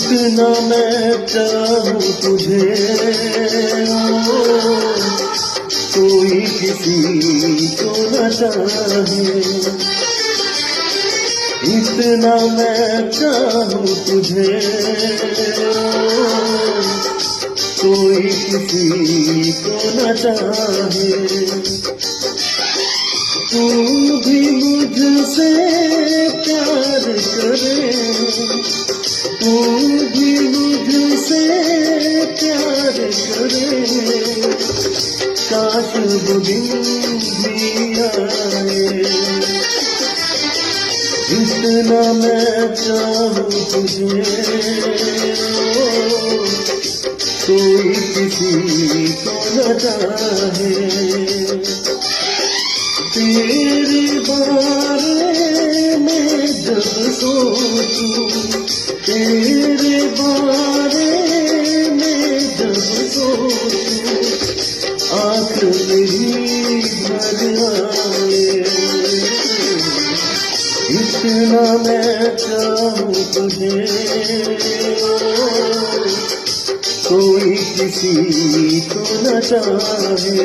इतना मैं चाहूँ तुझे, कोई किसी को न चाहे। इतना मैं चाहूँ तुझे, कोई किसी को न चाहे। तू भी मुझसे प्यार करे, तू भी मुझसे प्यार करे। काश वो दिन भी आए। इतना मैं चाहूँ तुझे, कोई किसी को न चाहे। तेरे बारे में जब सोचूं, तेरे बारे में जब सोचूं, आँख मेरी भर आए। इतना मैं चाहूँ तुझे, कोई किसी को न चाहे।